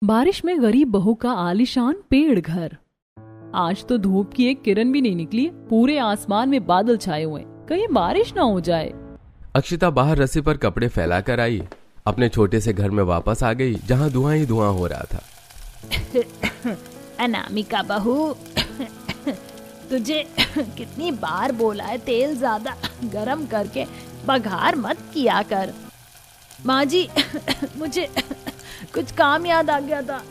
बारिश में गरीब बहू का आलीशान पेड़ घर। आज तो धूप की एक किरण भी नहीं निकली, पूरे आसमान में बादल छाए हुए, कहीं बारिश ना हो जाए। अक्षिता बाहर रस्सी पर कपड़े फैलाकर आई, अपने छोटे से घर में वापस आ गई जहां धुआं ही धुआं हो रहा था। अनामिका बहू, तुझे कितनी बार बोला है तेल ज्यादा गरम करके बघार मत किया कर। माँ जी, मुझे कुछ काम याद आ गया था।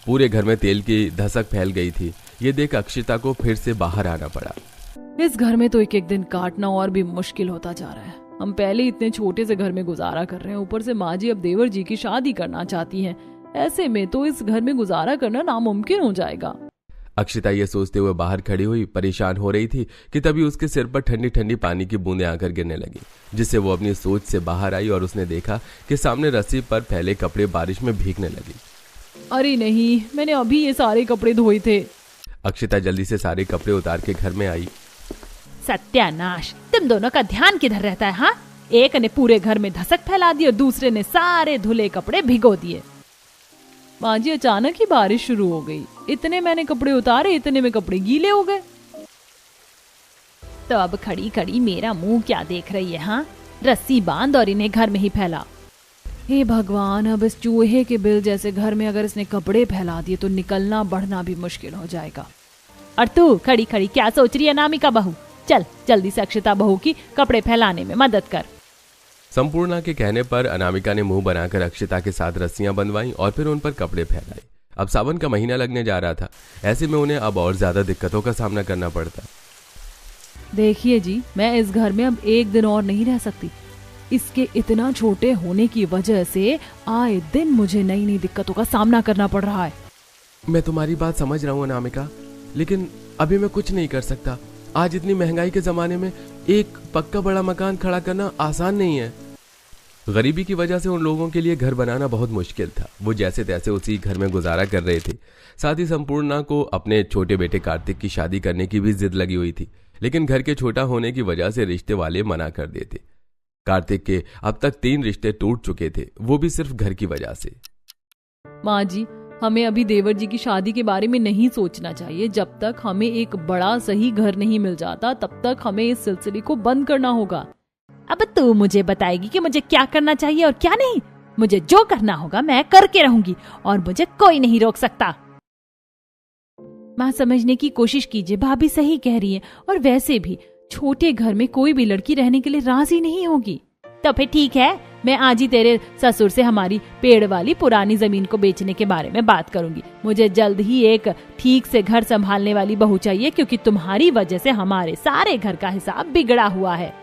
पूरे घर में तेल की धसक फैल गई थी। ये देख अक्षिता को फिर से बाहर आना पड़ा। इस घर में तो एक एक दिन काटना और भी मुश्किल होता जा रहा है। हम पहले इतने छोटे से घर में गुजारा कर रहे हैं, ऊपर से माँ जी अब देवर जी की शादी करना चाहती हैं। ऐसे में तो इस घर में गुजारा करना नामुमकिन हो जाएगा। अक्षिता ये सोचते हुए बाहर खड़ी हुई परेशान हो रही थी कि तभी उसके सिर पर ठंडी ठंडी पानी की बूंदें आकर गिरने लगी, जिससे वो अपनी सोच से बाहर आई और उसने देखा कि सामने रस्सी पर फैले कपड़े बारिश में भीगने लगी। अरे नहीं, मैंने अभी ये सारे कपड़े धोए थे। अक्षिता जल्दी से सारे कपड़े उतार के घर में आई। सत्यानाश, तुम दोनों का ध्यान किधर रहता है? हाँ, एक ने पूरे घर में धसक फैला दी और दूसरे ने सारे धुले कपड़े भिगो दिए। माँ जी, अचानक ही बारिश शुरू हो गई, इतने मैंने कपड़े उतारे, इतने में कपड़े गीले हो गए। तो अब खड़ी खड़ी मेरा मुंह क्या देख रही है? हाँ, रस्सी बांध और इन्हें घर में ही फैला। हे भगवान, अब इस चूहे के बिल जैसे घर में अगर इसने कपड़े फैला दिए तो निकलना बढ़ना भी मुश्किल हो जाएगा। और तू खड़ी खड़ी क्या सोच रही है अनामिका बहू? चल जल्दी से अक्षिता बहू की कपड़े फैलाने में मदद कर। संपूर्णा के कहने पर अनामिका ने मुंह बनाकर अक्षिता के साथ रस्सियां बंधवाई और फिर उन पर कपड़े फैलाए। अब सावन का महीना लगने जा रहा था, ऐसे में उन्हें अब और ज्यादा दिक्कतों का सामना करना पड़ता। देखिए जी, मैं इस घर में अब एक दिन और नहीं रह सकती। इसके इतना छोटे होने की वजह से आए दिन मुझे नई नई दिक्कतों का सामना करना पड़ रहा है। मैं तुम्हारी बात समझ रहा हूँ अनामिका, लेकिन अभी मैं कुछ नहीं कर सकता। आज इतनी महंगाई के जमाने में एक पक्का बड़ा मकान खड़ा करना आसान नहीं है। गरीबी की वजह से उन लोगों के लिए घर बनाना बहुत मुश्किल था। वो जैसे तैसे उसी घर में गुजारा कर रहे थे। साथ ही संपूर्णा को अपने छोटे बेटे कार्तिक की शादी करने की भी जिद लगी हुई थी, लेकिन घर के छोटा होने की वजह से रिश्ते वाले मना कर देते। कार्तिक के अब तक 3 रिश्ते टूट चुके थे, वो भी सिर्फ घर की वजह से। माँ जी, हमें अभी देवर जी की शादी के बारे में नहीं सोचना चाहिए। जब तक हमें एक बड़ा सही घर नहीं मिल जाता, तब तक हमें इस सिलसिले को बंद करना होगा। अब तू मुझे बताएगी कि मुझे क्या करना चाहिए और क्या नहीं? मुझे जो करना होगा मैं करके रहूंगी और मुझे कोई नहीं रोक सकता। माँ, समझने की कोशिश कीजिए, भाभी सही कह रही है। और वैसे भी छोटे घर में कोई भी लड़की रहने के लिए राजी नहीं होगी। तो फिर ठीक है, मैं आज ही तेरे ससुर से हमारी पेड़ वाली पुरानी जमीन को बेचने के बारे में बात करूंगी। मुझे जल्द ही एक ठीक से घर संभालने वाली बहू चाहिए, क्योंकि तुम्हारी वजह से हमारे सारे घर का हिसाब बिगड़ा हुआ है।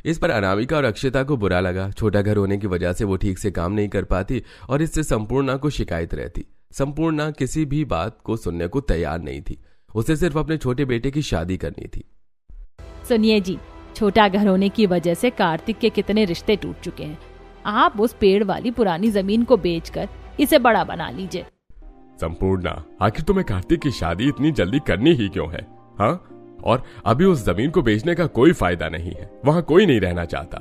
इस पर अनामिका और अक्षिता को बुरा लगा। छोटा घर होने की वजह से वो ठीक से काम नहीं कर पाती और इससे संपूर्णा को शिकायत रहती। संपूर्णा किसी भी बात को सुनने को तैयार नहीं थी। उसे सिर्फ अपने छोटे बेटे की शादी करनी थी। सुनिए जी, छोटा घर होने की वजह से कार्तिक के कितने रिश्ते टूट चुके हैं। आप उस पेड़ वाली पुरानी जमीन को बेचकर इसे बड़ा बना लीजिए। संपूर्णा, आखिर तुम्हें कार्तिक की शादी इतनी जल्दी करनी ही क्यों है? हाँ, और अभी उस जमीन को बेचने का कोई फायदा नहीं है, वहां कोई नहीं रहना चाहता।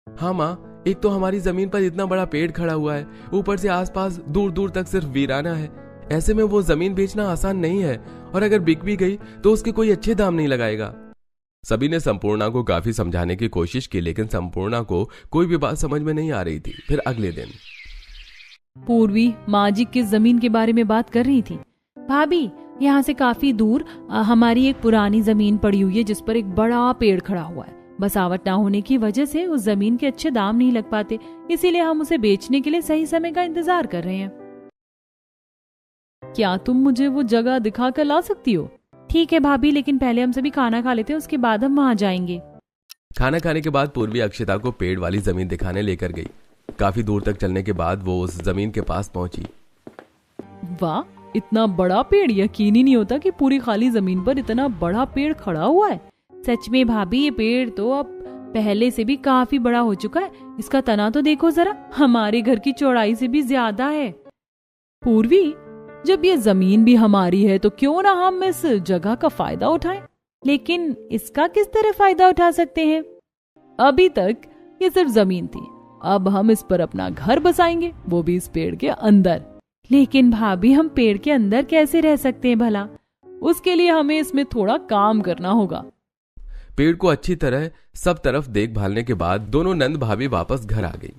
हाँ माँ, एक तो हमारी जमीन पर इतना बड़ा पेड़ खड़ा हुआ है, ऊपर से आसपास दूर दूर तक सिर्फ वीराना है। ऐसे में वो जमीन बेचना आसान नहीं है, और अगर बिक भी गई तो उसके कोई अच्छे दाम नहीं लगाएगा। सभी ने संपूर्णा को काफी समझाने की कोशिश की, लेकिन संपूर्णा को कोई भी बात समझ में नहीं आ रही थी। फिर अगले दिन पूर्वी माँ जी किस जमीन के बारे में बात कर रही थी? भाभी, यहाँ से काफी दूर हमारी एक पुरानी जमीन पड़ी हुई है, जिस पर एक बड़ा पेड़ खड़ा हुआ है। बसावट ना होने की वजह से उस जमीन के अच्छे दाम नहीं लग पाते, इसीलिए हम उसे बेचने के लिए सही समय का इंतजार कर रहे हैं। क्या तुम मुझे वो जगह दिखा कर ला सकती हो? ठीक है भाभी, लेकिन पहले हम सभी खाना खा लेते हैं, उसके बाद हम वहाँ जाएंगे। खाना खाने के बाद पूर्वी अक्षिता को पेड़ वाली जमीन दिखाने लेकर गई। काफी दूर तक चलने के बाद वो उस जमीन के पास पहुंची। वाह, इतना बड़ा पेड़! यकीन ही नहीं होता कि पूरी खाली जमीन पर इतना बड़ा पेड़ खड़ा हुआ है। सच में भाभी, ये पेड़ तो अब पहले से भी काफी बड़ा हो चुका है। इसका तना तो देखो जरा, हमारे घर की चौड़ाई से भी ज्यादा है। पूर्वी, जब ये जमीन भी हमारी है तो क्यों ना हम इस जगह का फायदा उठाएं? लेकिन इसका किस तरह फायदा उठा सकते हैं? अभी तक ये सिर्फ जमीन थी, अब हम इस पर अपना घर बसाएंगे, वो भी इस पेड़ के अंदर। लेकिन भाभी, हम पेड़ के अंदर कैसे रह सकते हैं भला? उसके लिए हमें इसमें थोड़ा काम करना होगा। पेड़ को अच्छी तरह सब तरफ देखभालने के बाद दोनों नंद भाभी वापस घर आ गई।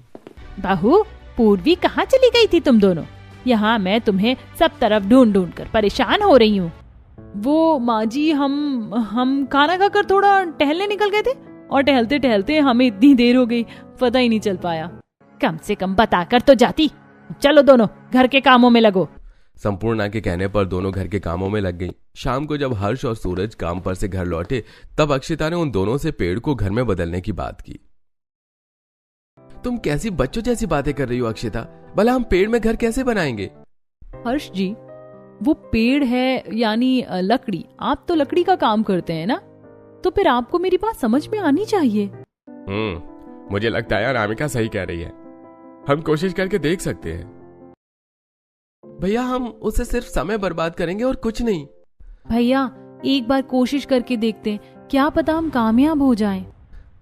बहू, पूर्वी कहाँ चली गई थी तुम दोनों? यहाँ मैं तुम्हें सब तरफ ढूंढ ढूंढ कर परेशान हो रही हूँ। वो माँ जी, हम खाना खाकर थोड़ा टहलने निकल गए थे और टहलते टहलते हमें इतनी देर हो गई, पता ही नहीं चल पाया। कम से कम बताकर तो जाती। चलो दोनों घर के कामों में लगो। संपूर्णा के कहने पर दोनों घर के कामों में लग गईं। शाम को जब हर्ष और सूरज काम पर से घर लौटे तब अक्षिता ने उन दोनों से पेड़ को घर में बदलने की बात की। तुम कैसी बच्चों जैसी बातें कर रही हो अक्षिता? भला हम पेड़ में घर कैसे बनाएंगे? हर्ष जी, वो पेड़ है यानी लकड़ी, आप तो लकड़ी का काम करते हैं ना, तो फिर आपको मेरी बात समझ में आनी चाहिए। मुझे लगता है अनामिका सही कह रही है, हम कोशिश करके देख सकते हैं। भैया, हम उसे सिर्फ समय बर्बाद करेंगे और कुछ नहीं। भैया, एक बार कोशिश करके देखते हैं, क्या पता हम कामयाब हो जाएं।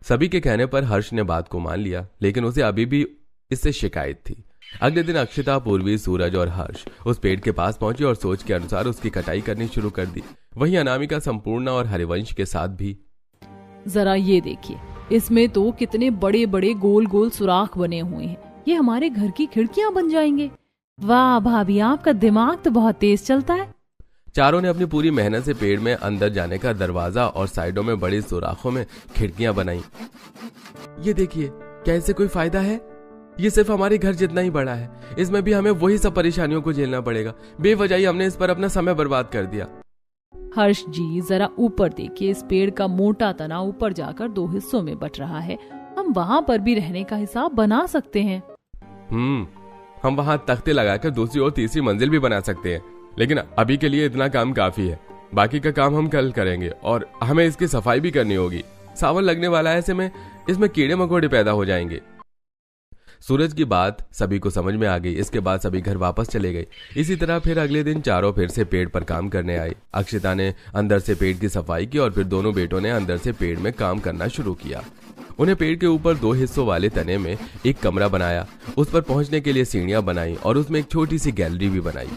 सभी के कहने पर हर्ष ने बात को मान लिया, लेकिन उसे अभी भी इससे शिकायत थी। अगले दिन अक्षिता, पूर्वी, सूरज और हर्ष उस पेड़ के पास पहुंचे और सोच के अनुसार उसकी कटाई करनी शुरू कर दी। वहीं अनामिका, संपूर्णा और हरिवंश के साथ भी। जरा ये देखिए, इसमें तो कितने बड़े बड़े गोल गोल सुराख बने हुए हैं, ये हमारे घर की खिड़कियां बन जाएंगे। वाह भाभी, आपका दिमाग तो बहुत तेज चलता है। चारों ने अपनी पूरी मेहनत से पेड़ में अंदर जाने का दरवाजा और साइडों में बड़ी सुराखों में खिड़कियां बनाई। ये देखिए, क्या इससे कोई फायदा है? ये सिर्फ हमारे घर जितना ही बड़ा है, इसमें भी हमें वही सब परेशानियों को झेलना पड़ेगा। बेवजह ही हमने इस पर अपना समय बर्बाद कर दिया। हर्ष जी, जरा ऊपर देखिए, इस पेड़ का मोटा तना ऊपर जाकर 2 हिस्सों में बट रहा है। हम वहाँ पर भी रहने का हिसाब बना सकते हैं। हम वहाँ तख्ते लगाकर दूसरी और तीसरी मंजिल भी बना सकते हैं, लेकिन अभी के लिए इतना काम काफी है। बाकी का काम हम कल करेंगे और हमें इसकी सफाई भी करनी होगी। सावन लगने वाला है, ऐसे में इसमें कीड़े मकोड़े पैदा हो जाएंगे। सूरज की बात सभी को समझ में आ गई। इसके बाद सभी घर वापस चले गए। इसी तरह फिर अगले दिन चारों फिर से पेड़ पर काम करने आए। अक्षिता ने अंदर से पेड़ की सफाई की और फिर दोनों बेटों ने अंदर से पेड़ में काम करना शुरू किया। उन्हें पेड़ के ऊपर 2 हिस्सों वाले तने में एक कमरा बनाया, उस पर पहुंचने के लिए सीढ़ियां बनाई और उसमें एक छोटी सी गैलरी भी बनाई।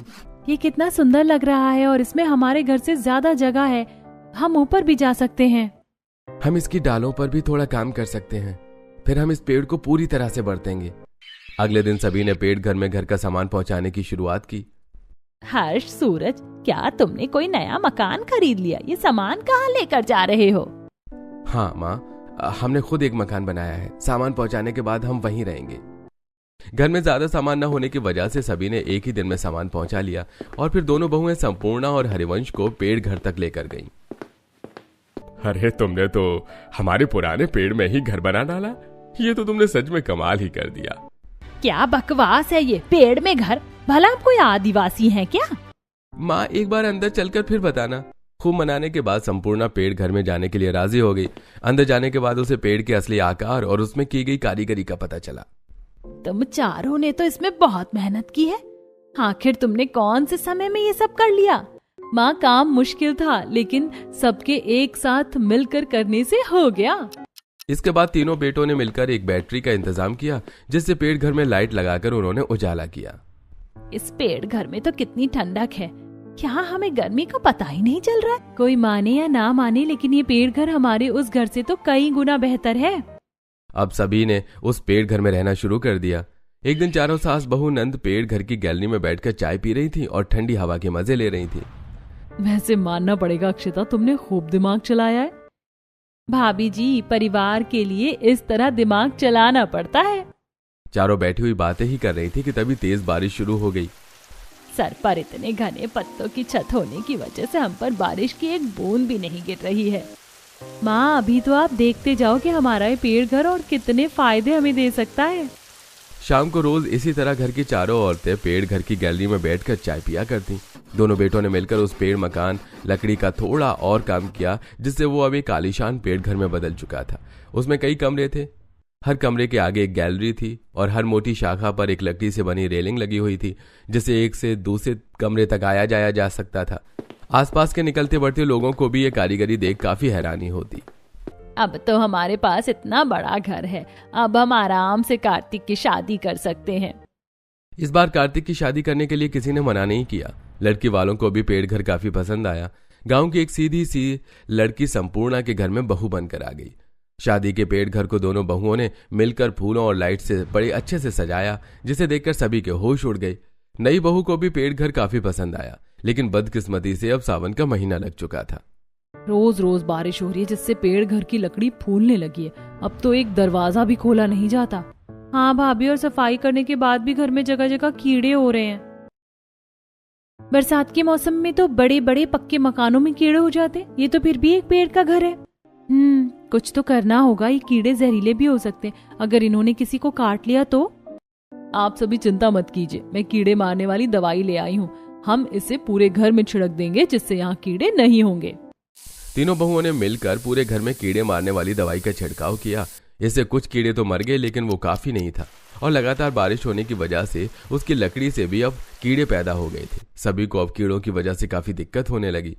ये कितना सुंदर लग रहा है और इसमें हमारे घर से ज्यादा जगह है, हम ऊपर भी जा सकते हैं। हम इसकी डालों पर भी थोड़ा काम कर सकते हैं, फिर हम इस पेड़ को पूरी तरह से बढ़तेंगे। अगले दिन सभी ने पेड़ घर में घर का सामान पहुंचाने की शुरुआत की। हर्ष, सूरज, क्या तुमने कोई नया मकान खरीद लिया? ये सामान कहाँ लेकर जा रहे हो? हाँ माँ, हमने खुद एक मकान बनाया है। सामान पहुंचाने के बाद हम वहीं रहेंगे। घर में ज्यादा सामान न होने की वजह से सभी ने एक ही दिन में सामान पहुंचा लिया और फिर दोनों बहुएं संपूर्णा और हरिवंश को पेड़ घर तक लेकर गईं। अरे, तुमने तो हमारे पुराने पेड़ में ही घर बना डाला। ये तो तुमने सच में कमाल ही कर दिया। क्या बकवास है ये, पेड़ में घर? भला आप कोई आदिवासी हैं क्या? माँ, एक बार अंदर चलकर फिर बताना। खूब मनाने के बाद संपूर्णा पेड़ घर में जाने के लिए राजी हो गई। अंदर जाने के बाद उसे पेड़ के असली आकार और उसमें की गई कारीगरी का पता चला। तुम चारों ने तो इसमें बहुत मेहनत की है। आखिर तुमने कौन से समय में ये सब कर लिया? माँ, काम मुश्किल था, लेकिन सबके एक साथ मिलकर करने से हो गया। इसके बाद तीनों बेटों ने मिलकर एक बैटरी का इंतजाम किया, जिससे पेड़ घर में लाइट लगाकर उन्होंने उजाला किया। इस पेड़ घर में तो कितनी ठंडक है, क्या हमें गर्मी का पता ही नहीं चल रहा है? कोई माने या ना माने, लेकिन ये पेड़ घर हमारे उस घर से तो कई गुना बेहतर है। अब सभी ने उस पेड़ घर में रहना शुरू कर दिया। एक दिन चारों सास बहू नंद पेड़ घर की गैलरी में बैठकर चाय पी रही थी और ठंडी हवा के मजे ले रही थी। वैसे मानना पड़ेगा अक्षिता, तुमने खूब दिमाग चलाया है। भाभी जी, परिवार के लिए इस तरह दिमाग चलाना पड़ता है। चारों बैठी हुई बातें ही कर रही थी कि तभी तेज बारिश शुरू हो गई। सर पर इतने घने पत्तों की छत होने की वजह से हम पर बारिश की एक बूंद भी नहीं गिर रही है। माँ, अभी तो आप देखते जाओ कि हमारा ये पेड़ घर और कितने फायदे हमें दे सकता है। शाम को रोज इसी तरह घर की चारों औरतें पेड़ घर की गैलरी में बैठकर चाय पिया करती। दोनों बेटों ने मिलकर उस पेड़ मकान लकड़ी का थोड़ा और काम किया, जिससे वो अब एक आलीशान पेड़ घर में बदल चुका था। उसमें कई कमरे थे। हर कमरे के आगे एक गैलरी थी और हर मोटी शाखा पर एक लकड़ी से बनी रेलिंग लगी हुई थी, जिससे एक से दूसरे कमरे तक आया जाया जा सकता था। आसपास के निकलते बढ़ते लोगों को भी ये कारीगरी देख काफी हैरानी होती। अब तो हमारे पास इतना बड़ा घर है, अब हम आराम से कार्तिक की शादी कर सकते हैं। इस बार कार्तिक की शादी करने के लिए किसी ने मना नहीं किया। लड़की वालों को भी पेड़ घर काफी पसंद आया। गांव की एक सीधी सी लड़की संपूर्णा के घर में बहू बनकर आ गई। शादी के पेड़ घर को दोनों बहुओं ने मिलकर फूलों और लाइट से बड़े अच्छे से सजाया, जिसे देखकर सभी के होश उड़ गए। नई बहू को भी पेड़ घर काफी पसंद आया, लेकिन बदकिस्मती से अब सावन का महीना लग चुका था। रोज रोज बारिश हो रही है, जिससे पेड़ घर की लकड़ी फूलने लगी है। अब तो एक दरवाजा भी खोला नहीं जाता। हाँ भाभी, और सफाई करने के बाद भी घर में जगह जगह कीड़े हो रहे हैं। बरसात के मौसम में तो बड़े बड़े पक्के मकानों में कीड़े हो जाते, ये तो फिर भी एक पेड़ का घर है। कुछ तो करना होगा, ये कीड़े जहरीले भी हो सकते, अगर इन्होंने किसी को काट लिया तो। आप सभी चिंता मत कीजिए, मैं कीड़े मारने वाली दवाई ले आई हूँ। हम इसे पूरे घर में छिड़क देंगे, जिससे यहाँ कीड़े नहीं होंगे। तीनों बहुओं ने मिलकर पूरे घर में कीड़े मारने वाली दवाई का छिड़काव किया। इससे कुछ कीड़े तो मर गए, लेकिन वो काफी नहीं था, और लगातार बारिश होने की वजह से उसकी लकड़ी से भी अब कीड़े पैदा हो गए थे। सभी को अब कीड़ों की वजह से काफी दिक्कत होने लगी।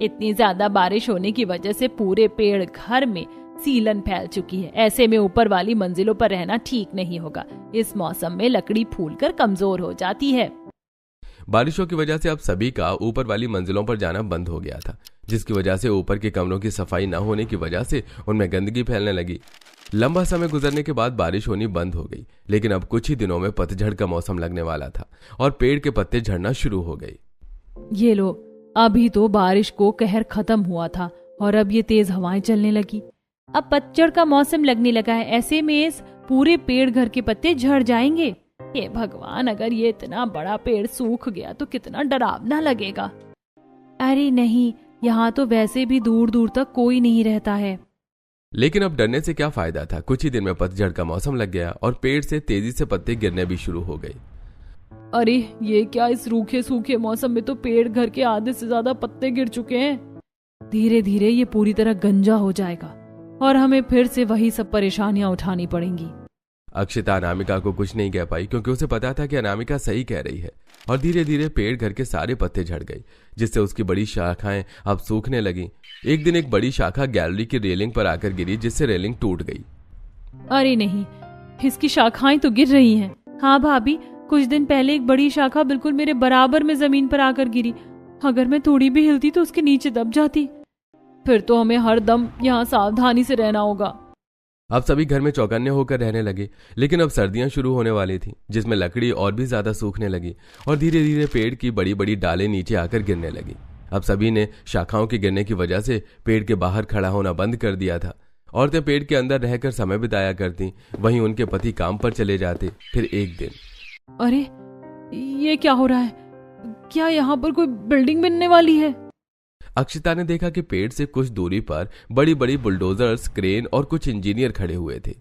इतनी ज्यादा बारिश होने की वजह से पूरे पेड़ घर में सीलन फैल चुकी है। ऐसे में ऊपर वाली मंजिलों पर रहना ठीक नहीं होगा। इस मौसम में लकड़ी फूलकर कमजोर हो जाती है। बारिशों की वजह से अब सभी का ऊपर वाली मंजिलों पर जाना बंद हो गया था, जिसकी वजह से ऊपर के कमरों की सफाई न होने की वजह से उनमें गंदगी फैलने लगी। लंबा समय गुजरने के बाद बारिश होनी बंद हो गई, लेकिन अब कुछ ही दिनों में पतझड़ का मौसम लगने वाला था और पेड़ के पत्ते झड़ना शुरू हो गए। ये लो, अभी तो बारिश को कहर खत्म हुआ था और अब ये तेज हवाएं चलने लगी। अब पतझड़ का मौसम लगने लगा है, ऐसे में इस पूरे पेड़ घर के पत्ते झड़ जाएंगे। हे भगवान, अगर ये इतना बड़ा पेड़ सूख गया तो कितना डरावना लगेगा। अरे नहीं, यहाँ तो वैसे भी दूर दूर तक कोई नहीं रहता है। लेकिन अब डरने से क्या फायदा था। कुछ ही दिन में पतझड़ का मौसम लग गया और पेड़ से तेजी से पत्ते गिरने भी शुरू हो गए। अरे ये क्या, इस रूखे सूखे मौसम में तो पेड़ घर के आधे से ज्यादा पत्ते गिर चुके हैं। धीरे धीरे ये पूरी तरह गंजा हो जाएगा और हमें फिर से वही सब परेशानियां उठानी पड़ेंगी। अक्षिता अनामिका को कुछ नहीं कह पाई, क्योंकि उसे पता था कि अनामिका सही कह रही है। और धीरे धीरे पेड़ घर के सारे पत्ते झड़ गए, जिससे उसकी बड़ी शाखाएं अब सूखने लगी। एक दिन एक बड़ी शाखा गैलरी की रेलिंग पर आकर गिरी, जिससे रेलिंग टूट गई। अरे नहीं, इसकी शाखाएं तो गिर रही हैं। हाँ भाभी, कुछ दिन पहले एक बड़ी शाखा बिल्कुल मेरे बराबर में जमीन पर आकर गिरी। अगर मैं थोड़ी भी हिलती तो उसके नीचे दब जाती। फिर तो हमें हर दम यहाँ सावधानी से रहना होगा। अब सभी घर में चौकन्ने होकर रहने लगे, लेकिन अब सर्दियां शुरू होने वाली थी, जिसमें लकड़ी और भी ज्यादा सूखने लगी और धीरे धीरे पेड़ की बड़ी बड़ी डालें नीचे आकर गिरने लगी। अब सभी ने शाखाओं के गिरने की वजह से पेड़ के बाहर खड़ा होना बंद कर दिया था। औरतें पेड़ के अंदर रहकर समय बिताया करती, वहीं उनके पति काम पर चले जाते। फिर एक दिन, अरे ये क्या हो रहा है? क्या यहाँ पर कोई बिल्डिंग बनने वाली है? अक्षिता ने देखा कि पेड़ से कुछ दूरी पर बड़ी बड़ी बुलडोजर्स, क्रेन और कुछ इंजीनियर खड़े हुए थे।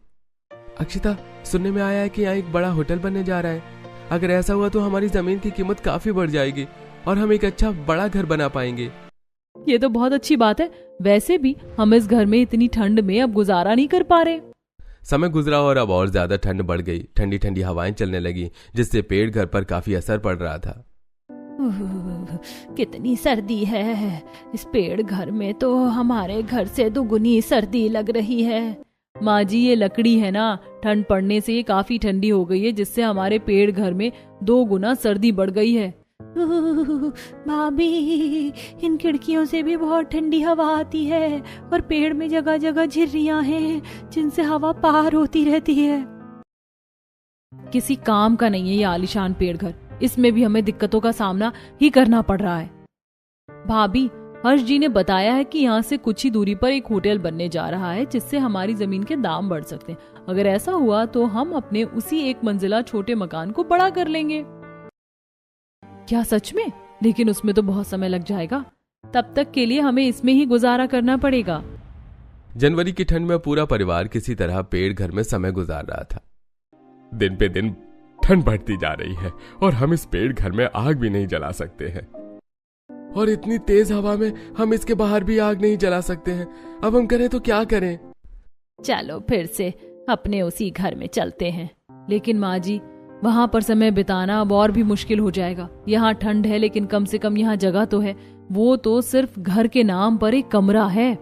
अक्षिता, सुनने में आया है कि यहाँ एक बड़ा होटल बनने जा रहा है। अगर ऐसा हुआ तो हमारी जमीन की कीमत काफी बढ़ जाएगी और हम एक अच्छा बड़ा घर बना पाएंगे। ये तो बहुत अच्छी बात है। वैसे भी हम इस घर में इतनी ठंड में अब गुजारा नहीं कर पा रहे। समय गुजरा और अब और ज्यादा ठंड बढ़ गई। ठंडी ठंडी हवाएं चलने लगी, जिससे पेड़ घर पर काफी असर पड़ रहा था। कितनी सर्दी है इस पेड़ घर में, तो हमारे घर से दुगुनी सर्दी लग रही है। माँ जी, ये लकड़ी है ना, ठंड पड़ने से ये काफी ठंडी हो गई है, जिससे हमारे पेड़ घर में 2 गुना सर्दी बढ़ गई है। भाभी, इन खिड़कियों से भी बहुत ठंडी हवा आती है और पेड़ में जगह जगह झिर्रियां हैं, जिनसे हवा पार होती रहती है। किसी काम का नहीं है ये आलीशान पेड़ घर। इसमें भी हमें दिक्कतों का सामना ही करना पड़ रहा है। भाभी, हर्ष जी ने बताया है कि यहाँ से कुछ ही दूरी पर एक होटल बनने जा रहा है, जिससे हमारी जमीन के दाम बढ़ सकते हैं। अगर ऐसा हुआ तो हम अपने उसी 1 मंजिला छोटे मकान को बड़ा कर लेंगे। क्या सच में? लेकिन उसमें तो बहुत समय लग जाएगा। तब तक के लिए हमें इसमें ही गुजारा करना पड़ेगा। जनवरी की ठंड में पूरा परिवार किसी तरह पेड़ घर में समय गुजार रहा था। दिन पे दिन ठंड बढ़ती जा रही है और हम इस पेड़ घर में आग भी नहीं जला सकते हैं, और इतनी तेज हवा में हम इसके बाहर भी आग नहीं जला सकते हैं। अब हम करें तो क्या करें? चलो फिर से अपने उसी घर में चलते हैं। लेकिन माँ जी, वहाँ पर समय बिताना अब और भी मुश्किल हो जाएगा। यहाँ ठंड है, लेकिन कम से कम यहाँ जगह तो है। वो तो सिर्फ घर के नाम पर एक कमरा है।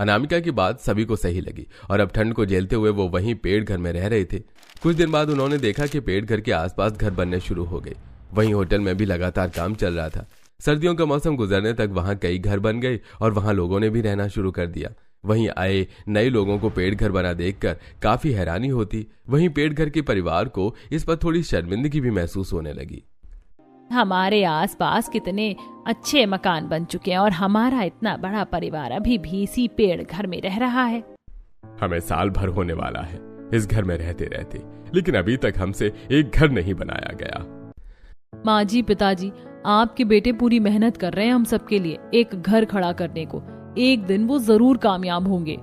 अनामिका की बात सभी को सही लगी और अब ठंड को झेलते हुए वो वहीं पेड़ घर में रह रहे थे। कुछ दिन बाद उन्होंने देखा कि पेड़ घर के आसपास घर बनने शुरू हो गए। वहीं होटल में भी लगातार काम चल रहा था। सर्दियों का मौसम गुजरने तक वहां कई घर बन गए और वहां लोगों ने भी रहना शुरू कर दिया। वहीं आए नए लोगों को पेड़ घर बना देखकर काफी हैरानी होती। वहीं पेड़ घर के परिवार को इस पर थोड़ी शर्मिंदगी भी महसूस होने लगी। हमारे आसपास कितने अच्छे मकान बन चुके हैं और हमारा इतना बड़ा परिवार अभी भी इसी पेड़ घर में रह रहा है। हमें साल भर होने वाला है इस घर में रहते रहते, लेकिन अभी तक हमसे एक घर नहीं बनाया गया। माँ जी, पिताजी, आपके बेटे पूरी मेहनत कर रहे हैं हम सबके लिए एक घर खड़ा करने को। एक दिन वो जरूर कामयाब होंगे।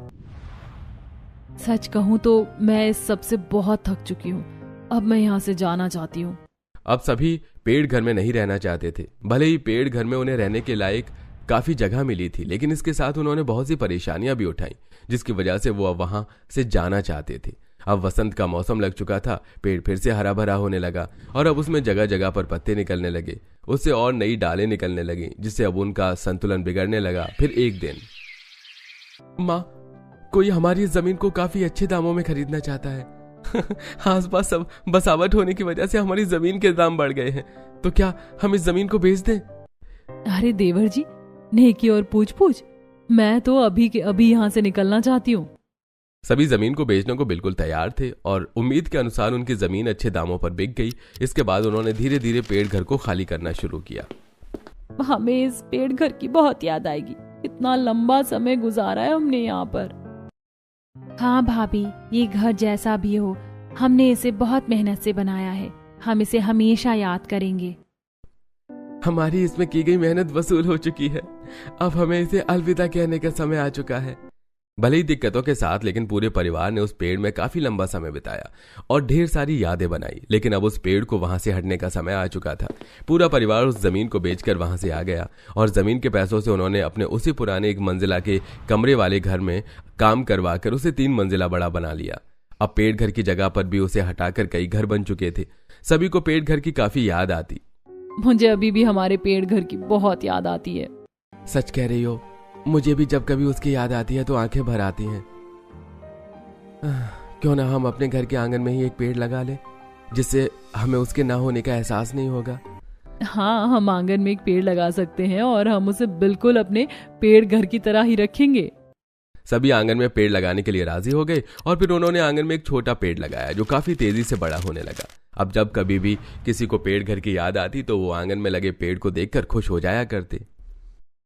सच कहूँ तो मैं इस सब से बहुत थक चुकी हूँ। अब मैं यहाँ से जाना चाहती हूँ। अब सभी पेड़ घर में नहीं रहना चाहते थे। भले ही पेड़ घर में उन्हें रहने के लायक काफी जगह मिली थी, लेकिन इसके साथ उन्होंने बहुत सी परेशानियां भी उठाई, जिसकी वजह से वो अब वहां से जाना चाहते थे। अब वसंत का मौसम लग चुका था। पेड़ फिर से हरा भरा होने लगा और अब उसमें जगह जगह पर पत्ते निकलने लगे। उससे और नई डालें निकलने लगी, जिससे अब उनका संतुलन बिगड़ने लगा। फिर एक दिन, माँ, कोई हमारी जमीन को काफी अच्छे दामों में खरीदना चाहता है। आसपास सब बसावट होने की वजह से हमारी जमीन के दाम बढ़ गए हैं, तो क्या हम इस जमीन को बेच दें? अरे देवर जी, नेकी और पूछ पूछ, मैं तो अभी के अभी यहाँ से निकलना चाहती हूँ। सभी जमीन को बेचने को बिल्कुल तैयार थे और उम्मीद के अनुसार उनकी जमीन अच्छे दामों पर बिक गई। इसके बाद उन्होंने धीरे धीरे पेड़ घर को खाली करना शुरू किया। हमें इस पेड़ घर की बहुत याद आएगी। इतना लंबा समय गुजारा है हमने यहाँ पर। हाँ भाभी, ये घर जैसा भी हो, हमने इसे बहुत मेहनत से बनाया है। हम इसे हमेशा याद करेंगे। हमारी इसमें की गई मेहनत वसूल हो चुकी है। अब हमें इसे अलविदा कहने का समय आ चुका है। भले ही दिक्कतों के साथ, लेकिन पूरे परिवार ने उस पेड़ में काफी लंबा समय बिताया और ढेर सारी यादें बनाई। लेकिन अब उस पेड़ को वहां से हटने का समय आ चुका था। पूरा परिवार उस जमीन को बेचकर वहां से आ गया और जमीन के पैसों से उन्होंने अपने उसी पुराने 1 मंजिला के कमरे वाले घर में काम करवाकर उसे 3 मंजिला बड़ा बना लिया। अब पेड़ घर की जगह पर भी उसे हटाकर कई घर बन चुके थे। सभी को पेड़ घर की काफी याद आती। मुझे अभी भी हमारे पेड़ घर की बहुत याद आती है। सच कह रही हो, मुझे भी जब कभी उसकी याद आती है तो आंखें भर आती हैं। क्यों ना हम अपने घर के आंगन में ही एक पेड़ लगा लें, जिससे हमें उसके ना होने का एहसास नहीं होगा। हाँ, हम आंगन में एक पेड़ लगा सकते हैं और हम उसे बिल्कुल अपने पेड़ घर की तरह ही रखेंगे। सभी आंगन में पेड़ लगाने के लिए राजी हो गए और फिर उन्होंने आंगन में एक छोटा पेड़ लगाया जो काफी तेजी से बड़ा होने लगा। अब जब कभी भी किसी को पेड़ घर की याद आती तो वो आंगन में लगे पेड़ को देखकर खुश हो जाया करते।